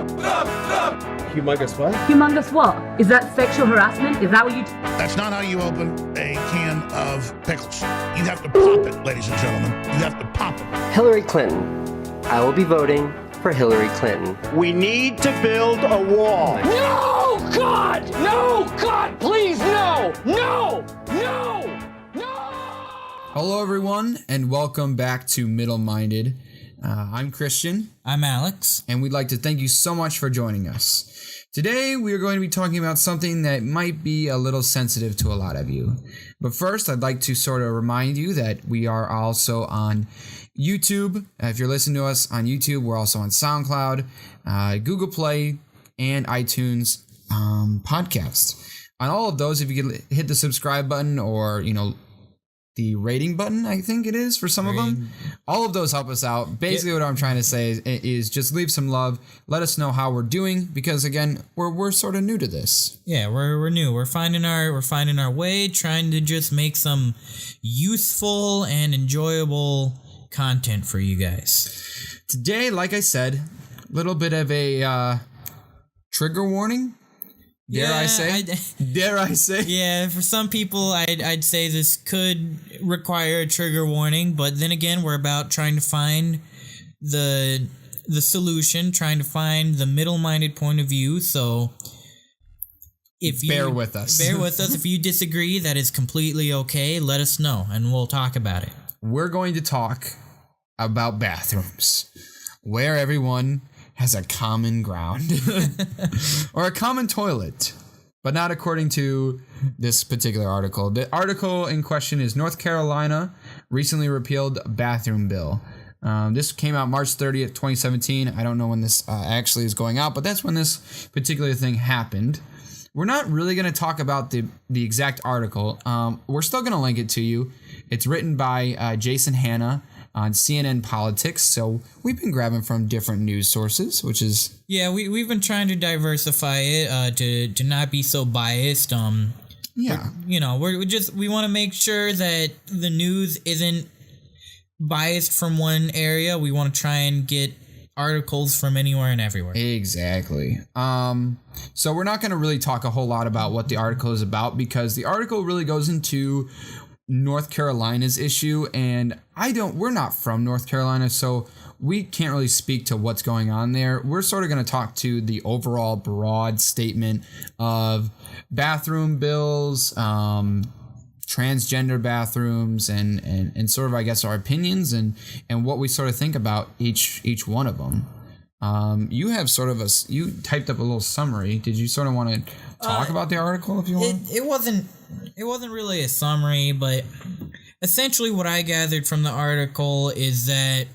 Humongous what? Humongous what? Is that sexual harassment? Is that what you... That's not how you open a can of pickles. You have to pop it, ladies and gentlemen. You have to pop it. Hillary Clinton. I will be voting for Hillary Clinton. We need to build a wall. No, God! No, God, please, no! No! No! No! Hello, everyone, and welcome back to Middle Minded. I'm Christian. I'm Alex. And we'd like to thank you so much for joining us. Today, we are going to be talking about something that might be a little sensitive to a lot of you. But first, I'd like to sort of remind you that we are also on YouTube. If you're listening to us on YouTube, we're also on SoundCloud, Google Play, and iTunes podcast. On all of those, if you could hit the subscribe button or, the rating button, I think it is for some of them. All of those help us out. Basically, what I'm trying to say is just leave some love. Let us know how we're doing because again, we're sort of new to this. Yeah, we're new. We're finding our way, trying to just make some useful and enjoyable content for you guys. Today, like I said, a little bit of a trigger warning. Dare I say? Yeah, for some people, I'd say this could require a trigger warning, but then again, we're about trying to find the solution, trying to find the middle-minded point of view. So, bear with us. Bear with us. If you disagree, that is completely okay. Let us know, and we'll talk about it. We're going to talk about bathrooms, where everyone has a common ground or a common toilet, but not according to this particular article. The article in question is North Carolina recently repealed bathroom bill. This came out March 30th, 2017. I don't know when this actually is going out, but that's when this particular thing happened. We're not really going to talk about the exact article. We're still going to link it to you. It's written by Jason Hanna on CNN Politics, so we've been grabbing from different news sources, which is... Yeah, we've been trying to diversify it to not be so biased. Yeah. We want to make sure that the news isn't biased from one area. We want to try and get articles from anywhere and everywhere. Exactly. So we're not going to really talk a whole lot about what the article is about because the article really goes into North Carolina's issue, and we're not from North Carolina, so we can't really speak to what's going on there. We're sort of going to talk to the overall broad statement of bathroom bills, transgender bathrooms, and sort of, I guess, our opinions and what we sort of think about each one of them. You have sort of you typed up a little summary. Did you sort of want to talk about the article if you want? It wasn't really a summary, but essentially what I gathered from the article is that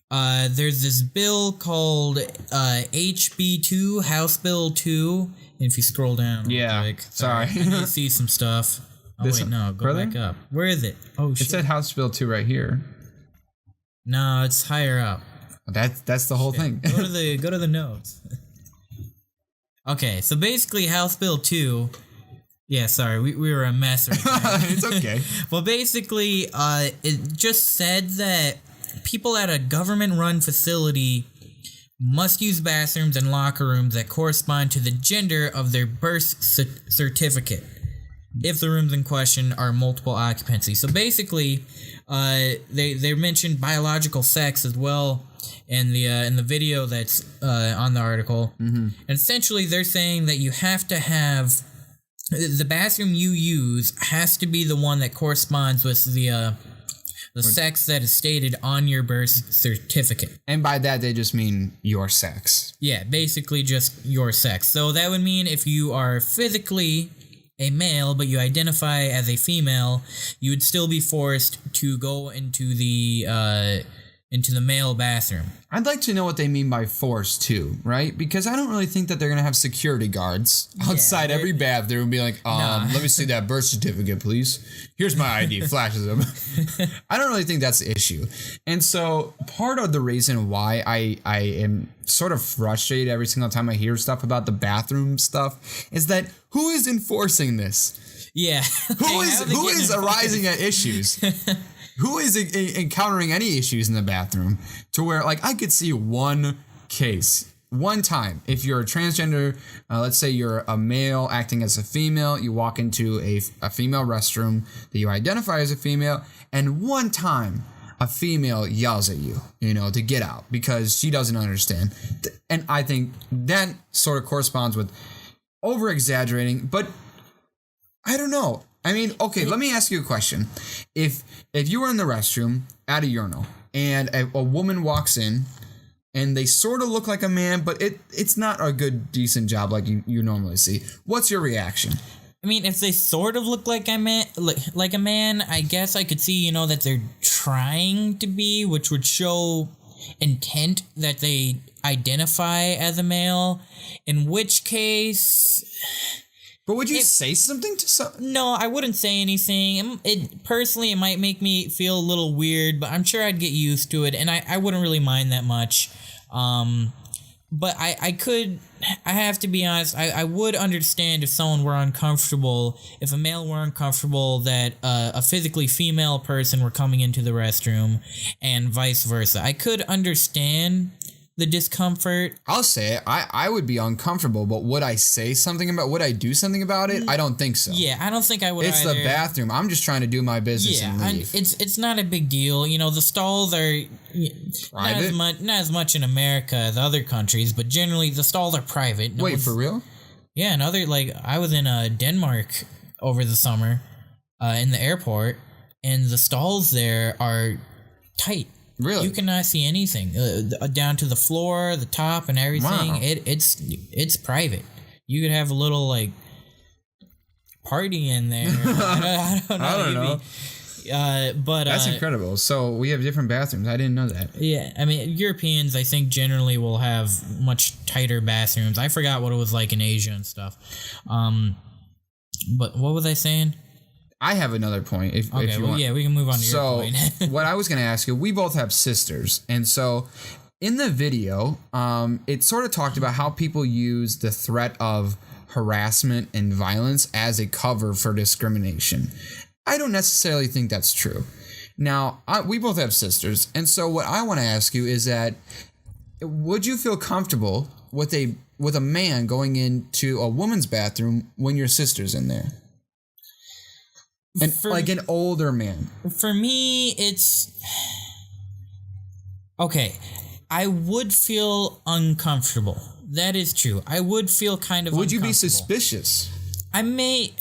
there's this bill called HB2, House Bill 2. And if you scroll down, sorry. I need to see some stuff. Go back up. Where is it? Oh shit! It said House Bill 2 right here. No, it's higher up. That's the whole thing. Go to the notes. Okay, so basically House Bill 2. Yeah, sorry, we were a mess right now. It's okay. Well, basically, it just said that people at a government-run facility must use bathrooms and locker rooms that correspond to the gender of their birth certificate if the rooms in question are multiple occupancy. So basically, they mentioned biological sex as well in the video that's on the article. Mm-hmm. And essentially, they're saying that you have to have... The bathroom you use has to be the one that corresponds with the sex that is stated on your birth certificate. And by that, they just mean your sex. Yeah, basically just your sex. So that would mean if you are physically a male, but you identify as a female, you would still be forced to go into the male bathroom. I'd like to know what they mean by force too, right? Because I don't really think that they're gonna have security guards outside every bathroom and be like, let me see that birth certificate, please. Here's my ID. Flashes them. I don't really think that's the issue. And so part of the reason why I am sort of frustrated every single time I hear stuff about the bathroom stuff is that who is enforcing this? Yeah. Who is arising at issues? Who is encountering any issues in the bathroom to where, like, I could see one case one time, if you're a transgender, let's say you're a male acting as a female, you walk into a female restroom that you identify as a female, and one time a female yells at you, to get out because she doesn't understand. And I think that sort of corresponds with over exaggerating, but I don't know. I mean, okay, let me ask you a question. If you were in the restroom at a urinal and a woman walks in and they sort of look like a man, but it's not a good, decent job like you normally see, what's your reaction? I mean, if they sort of look like a man, I guess I could see, that they're trying to be, which would show intent that they identify as a male, in which case... But would you say something to someone? No, I wouldn't say anything. It might make me feel a little weird, but I'm sure I'd get used to it, and I wouldn't really mind that much. But I have to be honest, I would understand if someone were uncomfortable, if a male were uncomfortable that a physically female person were coming into the restroom and vice versa. I could understand the discomfort. I'll say it. I would be uncomfortable, but would I do something about it? I don't think so. Yeah, I don't think I would It's either. the bathroom. I'm just trying to do my business and leave. It's not a big deal. The stalls are not as much in America as other countries, but generally the stalls are private. Wait, for real? Yeah, I was in Denmark over the summer in the airport, and the stalls there are tight. Really? You cannot see anything down to the floor, the top, and everything. Wow. It's private. You could have a little party in there. I don't know. But that's incredible. So we have different bathrooms. I didn't know that. Yeah, I mean, Europeans, I think, generally will have much tighter bathrooms. I forgot what it was like in Asia and stuff. But what was I saying? I have another point. If you want. Yeah, we can move on to your point. What I was going to ask you, we both have sisters, and so in the video, it sort of talked about how people use the threat of harassment and violence as a cover for discrimination. I don't necessarily think that's true. Now, we both have sisters, and so what I want to ask you is that, would you feel comfortable with a man going into a woman's bathroom when your sister's in there? And like an older man. For me, it's... Okay, I would feel uncomfortable. That is true. I would feel kind of Would you be uncomfortable. suspicious? I may...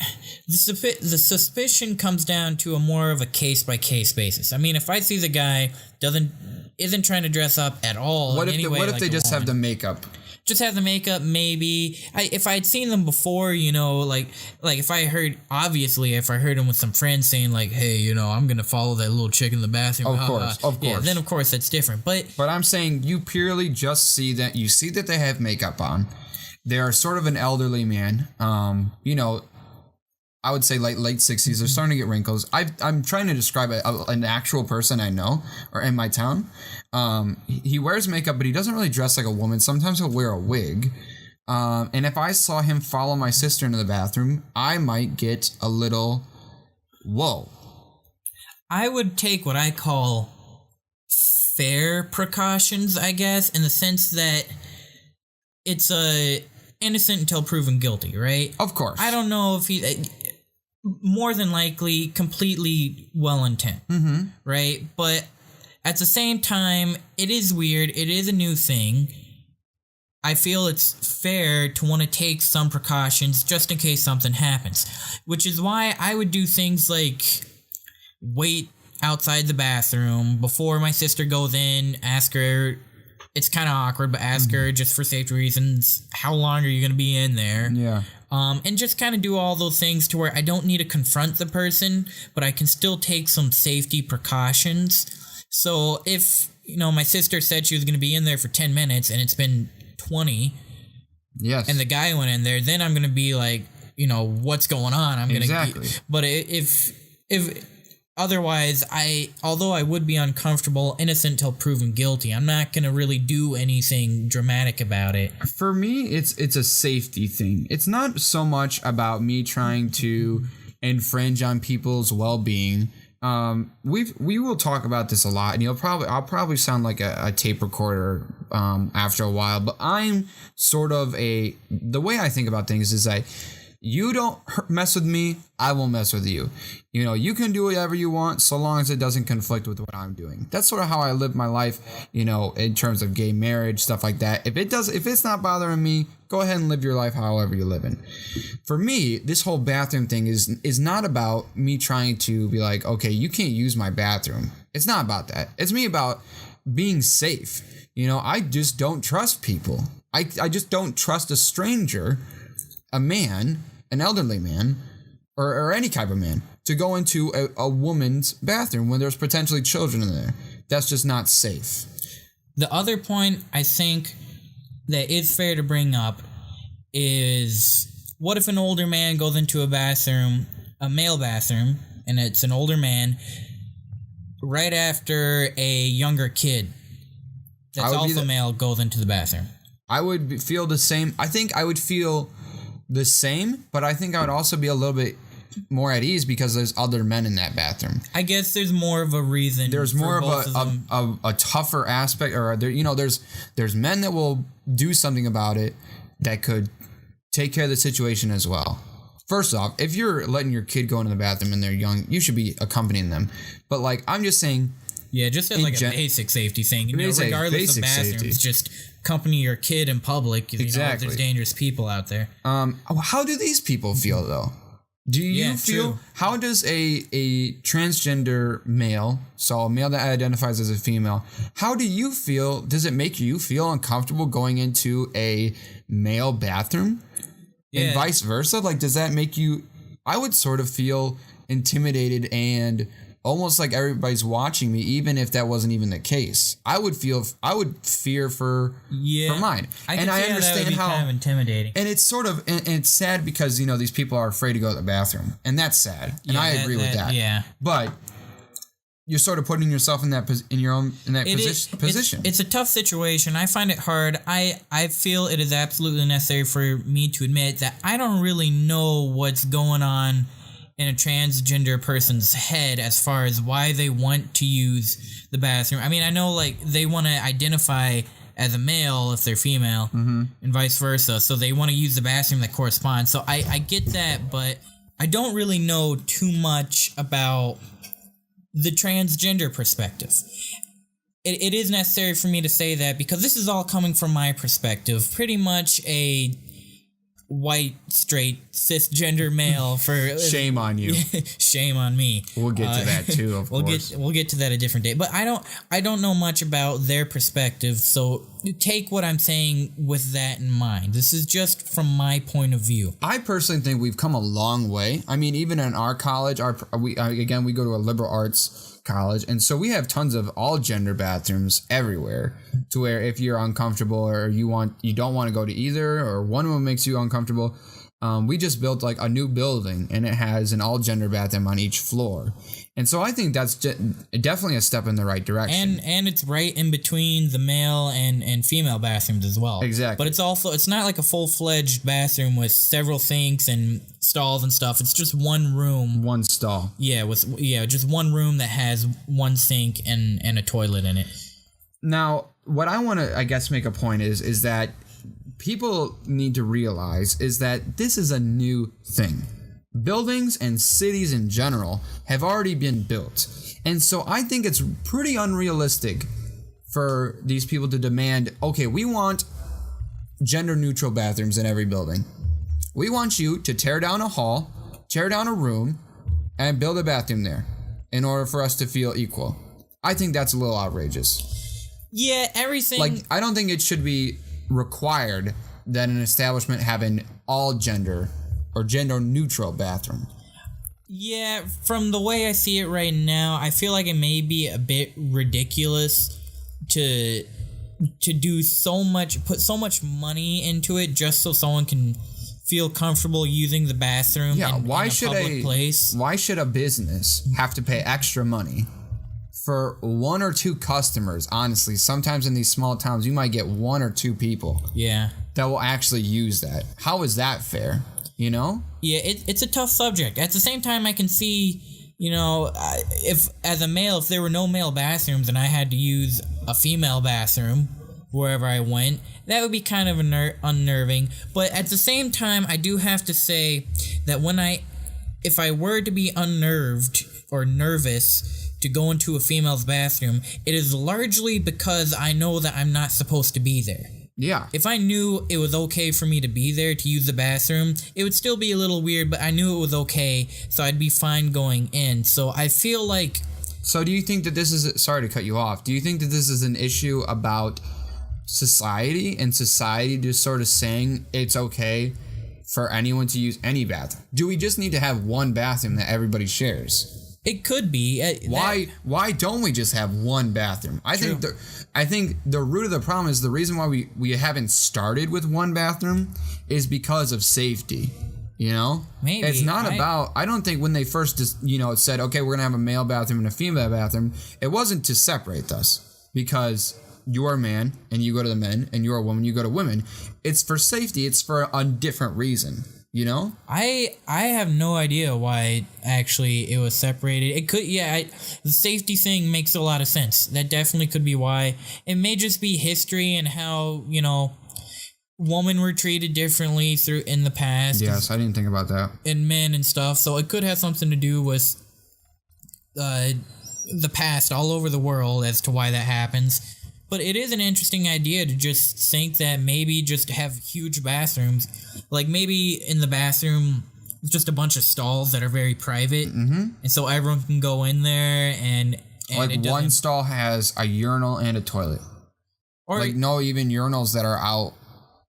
The suspicion comes down to a more of a case-by-case basis. I mean, if I see the guy isn't trying to dress up at all... What if they just have the makeup? Just have the makeup, maybe. If I had seen them before, like if I heard them with some friends saying like, hey, I'm gonna follow that little chick in the bathroom. Of course. Yeah, then of course that's different. But I'm saying you purely just see that they have makeup on. They're sort of an elderly man. I would say like late 60s. They're starting to get wrinkles. I'm trying to describe an actual person I know or in my town. He wears makeup, but he doesn't really dress like a woman. Sometimes he'll wear a wig. And if I saw him follow my sister into the bathroom, I might get a little, whoa. I would take what I call fair precautions, I guess, in the sense that it's innocent until proven guilty, right? Of course. I don't know if he... more than likely completely well intent, right? But at the same time, it is weird. It is a new thing. I feel it's fair to want to take some precautions just in case something happens, which is why I would do things like wait outside the bathroom before my sister goes in, ask her. It's kind of awkward, but ask her just for safety reasons, how long are you going to be in there? Yeah. And just kind of do all those things to where I don't need to confront the person, but I can still take some safety precautions. So if, my sister said she was going to be in there for 10 minutes and it's been 20, yes, and the guy went in there, then I'm going to be like, what's going on? I'm going to... Exactly. But if otherwise, although I would be uncomfortable, innocent till proven guilty, I'm not going to really do anything dramatic about it. For me, it's a safety thing. It's not so much about me trying to infringe on people's well-being. we will talk about this a lot, and I'll probably sound like a tape recorder after a while, but I'm sort of the way I think about things is that you don't mess with me, I won't mess with you. You know, you can do whatever you want so long as it doesn't conflict with what I'm doing. That's sort of how I live my life, you know, in terms of gay marriage, stuff like that. If it's not bothering me, go ahead and live your life however you're living. For me, this whole bathroom thing is not about me trying to be like, okay, you can't use my bathroom. It's not about that. It's me about being safe. You know, I just don't trust people. I just don't trust a stranger, a man, an elderly man, or any type of man, to go into a woman's bathroom when there's potentially children in there. That's just not safe. The other point I think that is fair to bring up is, what if an older man goes into a bathroom, a male bathroom, and it's an older man, right after a younger kid that's also male goes into the bathroom? I would feel the same. I think I would feel the same, but I think I would also be a little bit more at ease because there's other men in that bathroom. I guess there's more of a reason. There's more of a tougher aspect, or there, you know, there's men that will do something about it that could take care of the situation as well. First off, if you're letting your kid go into the bathroom and they're young, you should be accompanying them. But like, I'm just saying, yeah, just as like a basic safety thing, you know, regardless of bathrooms, safety. Just accompany your kid in public. You know, there's dangerous people out there. How do these people feel though? Do you feel? True. How does a transgender male, so a male that identifies as a female, how do you feel? Does it make you feel uncomfortable going into a male bathroom? Yeah. And vice versa? Like, does that make you? I would sort of feel intimidated and almost like everybody's watching me, even if that wasn't even the case. I would fear for mine. I understand how kind of intimidating. And it's sort of, and it's sad because, you know, these people are afraid to go to the bathroom, and that's sad. And I agree with that. Yeah. But you're sort of putting yourself in that position. It's a tough situation. I find it hard. I feel it is absolutely necessary for me to admit that I don't really know what's going on in a transgender person's head as far as why they want to use the bathroom. I mean, I know, like, they want to identify as a male if they're female, and vice versa, so they want to use the bathroom that corresponds. So I get that, but I don't really know too much about the transgender perspective. It is necessary for me to say that because this is all coming from my perspective, pretty much a white, straight, cisgender male. For shame on you. Shame on me. We'll get to that too, of course. We'll get to that a different day. But I don't know much about their perspective, so take what I'm saying with that in mind. This is just from my point of view. I personally think we've come a long way. I mean, even in our college, we go to a liberal arts college, and so we have tons of all gender bathrooms everywhere, to where if you're uncomfortable or you don't want to go to either, or one of them makes you uncomfortable, we just built like a new building and it has an all gender bathroom on each floor. And so I think that's definitely a step in the right direction. And it's right in between the male and female bathrooms as well. Exactly. But it's not like a full-fledged bathroom with several sinks and stalls and stuff. It's just one room. One stall. Yeah, just one room that has one sink and a toilet in it. Now, what I want to, I guess, make a point is that people need to realize is that this is a new thing. Buildings and cities in general have already been built. And so I think it's pretty unrealistic for these people to demand, okay, we want gender neutral bathrooms in every building. We want you to tear down a hall, tear down a room, and build a bathroom there in order for us to feel equal. I think that's a little outrageous. Yeah, everything. Like, I don't think it should be required that an establishment have an all gender or gender neutral bathroom. Yeah, from the way I see it right now, I feel like it may be a bit ridiculous to do put so much money into it just so someone can feel comfortable using the bathroom in a public place. Why should a business have to pay extra money for one or two customers? Honestly, sometimes in these small towns, you might get one or two people that will actually use that. How is that fair? You know? Yeah, it's a tough subject. At the same time, I can see if as a male, if there were no male bathrooms and I had to use a female bathroom wherever I went, that would be kind of unnerving. But at the same time, I do have to say that if I were to be unnerved or nervous to go into a female's bathroom, it is largely because I know that I'm not supposed to be there. Yeah. If I knew it was okay for me to be there to use the bathroom, it would still be a little weird, but I knew it was okay, so I'd be fine going in. So I feel like... So do you think that this is... Sorry to cut you off. Do you think that this is an issue about society and society just sort of saying it's okay for anyone to use any bathroom? Do we just need to have one bathroom that everybody shares? It could be. Why don't we just have one bathroom? I think the root of the problem is the reason why we haven't started with one bathroom is because of safety. Maybe it's not about. I don't think when they first said, okay, we're gonna have a male bathroom and a female bathroom, it wasn't to separate us because you are a man and you go to the men and you're a woman, you go to women. It's for safety. It's for a different reason. I have no idea why actually it was separated. It could, the safety thing makes a lot of sense. That definitely could be why. It may just be history and how, women were treated differently in the past. Yes, I didn't think about that. And men and stuff. So it could have something to do with the past all over the world as to why that happens. But it is an interesting idea to just think that maybe just have huge bathrooms. Like maybe in the bathroom, just a bunch of stalls that are very private. Mm-hmm. And so everyone can go in there and like one stall has a urinal and a toilet. Or no even urinals that are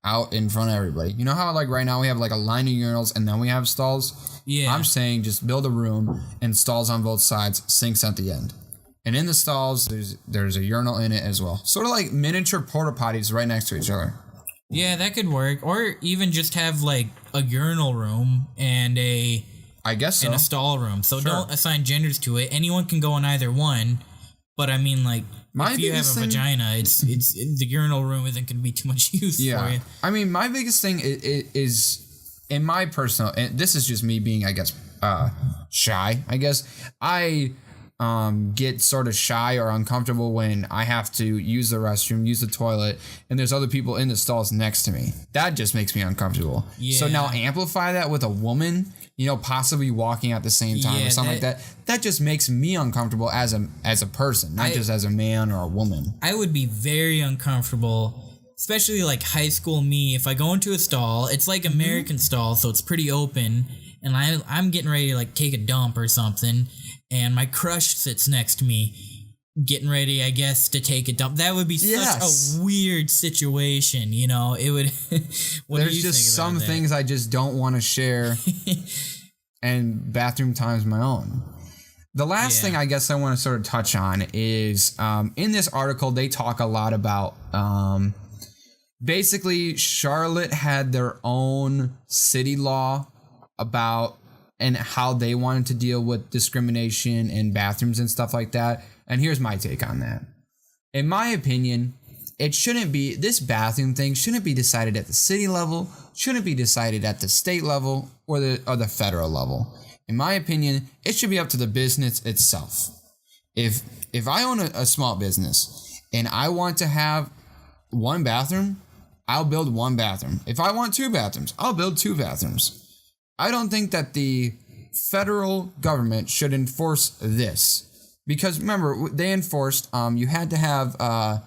out in front of everybody. You know how like right now we have like a line of urinals and then we have stalls? Yeah. I'm saying just build a room and stalls on both sides, sinks at the end. And in the stalls, there's a urinal in it as well. Sort of like miniature porta potties right next to each other. Yeah, that could work. Or even just have like a urinal room and a stall room. So don't assign genders to it. Anyone can go in either one. But I mean, like, if you have a vagina, it's the urinal room isn't going to be too much use for you. I mean, my biggest thing is in my personal, and this is just me being, I guess, shy. I guess I get sort of shy or uncomfortable when I have to use the restroom, use the toilet, and there's other people in the stalls next to me. That just makes me uncomfortable. Yeah. So now amplify that with a woman, possibly walking at the same time or something like that. That just makes me uncomfortable as a person, not just as a man or a woman. I would be very uncomfortable, especially like high school me. If I go into a stall, it's like American stall, so it's pretty open, and I'm getting ready to like take a dump or something. And my crush sits next to me, getting ready, I guess, to take a dump. That would be such a weird situation, It would. There's just some things I just don't want to share, and bathroom time is my own. The last thing I guess I want to sort of touch on is in this article they talk a lot about basically Charlotte had their own city law about and how they wanted to deal with discrimination in bathrooms and stuff like that. And here's my take on that. In my opinion, this bathroom thing shouldn't be decided at the city level, shouldn't be decided at the state level or the federal level. In my opinion, it should be up to the business itself. If I own a small business and I want to have one bathroom, I'll build one bathroom. If I want two bathrooms, I'll build two bathrooms. I don't think that the federal government should enforce this because remember they enforced you had to have I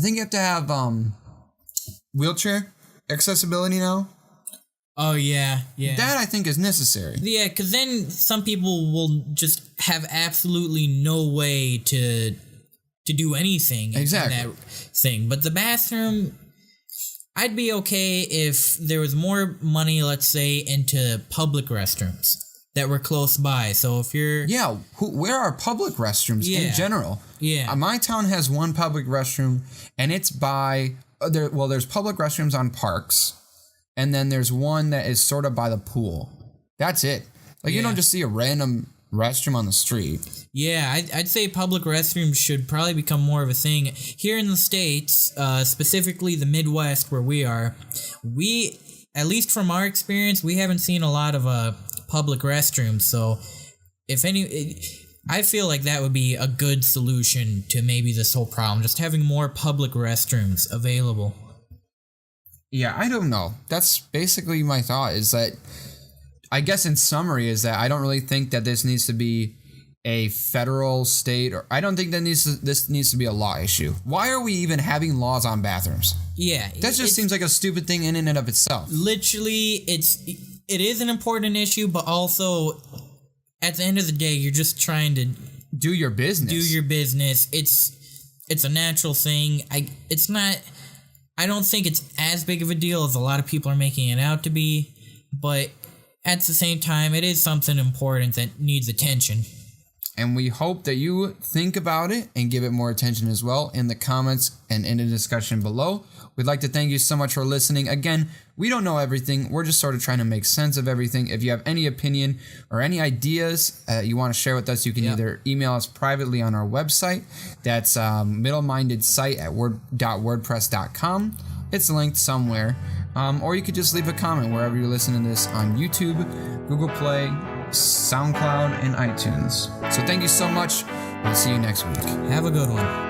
think you have to have wheelchair accessibility now. Oh yeah. That I think is necessary. Yeah, because then some people will just have absolutely no way to do anything in that thing. But the bathroom, I'd be okay if there was more money, let's say, into public restrooms that were close by. So if you're... Yeah, where are public restrooms in general? Yeah. My town has one public restroom, and it's by... there's public restrooms on parks, and then there's one that is sort of by the pool. That's it. Like, you don't just see a random restroom on the street. Yeah, I'd say public restrooms should probably become more of a thing. Here in the States, specifically the Midwest where we are, at least from our experience, we haven't seen a lot of public restrooms. So I feel like that would be a good solution to maybe this whole problem, just having more public restrooms available. Yeah, I don't know. That's basically my thought, is that, I guess in summary, is that I don't really think that this needs to be a federal, state, or I don't think that this needs to be a law issue. Why are we even having laws on bathrooms? Yeah. That just seems like a stupid thing in and of itself. Literally, it is an important issue, but also, at the end of the day, you're just trying to do your business. It's a natural thing. I don't think it's as big of a deal as a lot of people are making it out to be, but at the same time, it is something important that needs attention. And we hope that you think about it and give it more attention as well in the comments and in the discussion below. We'd like to thank you so much for listening. Again, we don't know everything. We're just sort of trying to make sense of everything. If you have any opinion or any ideas you want to share with us, you can either email us privately on our website. That's middleminded.site at wordpress.com. It's linked somewhere. Or you could just leave a comment wherever you're listening to this on YouTube, Google Play, SoundCloud, and iTunes. So thank you so much. We'll see you next week. Have a good one.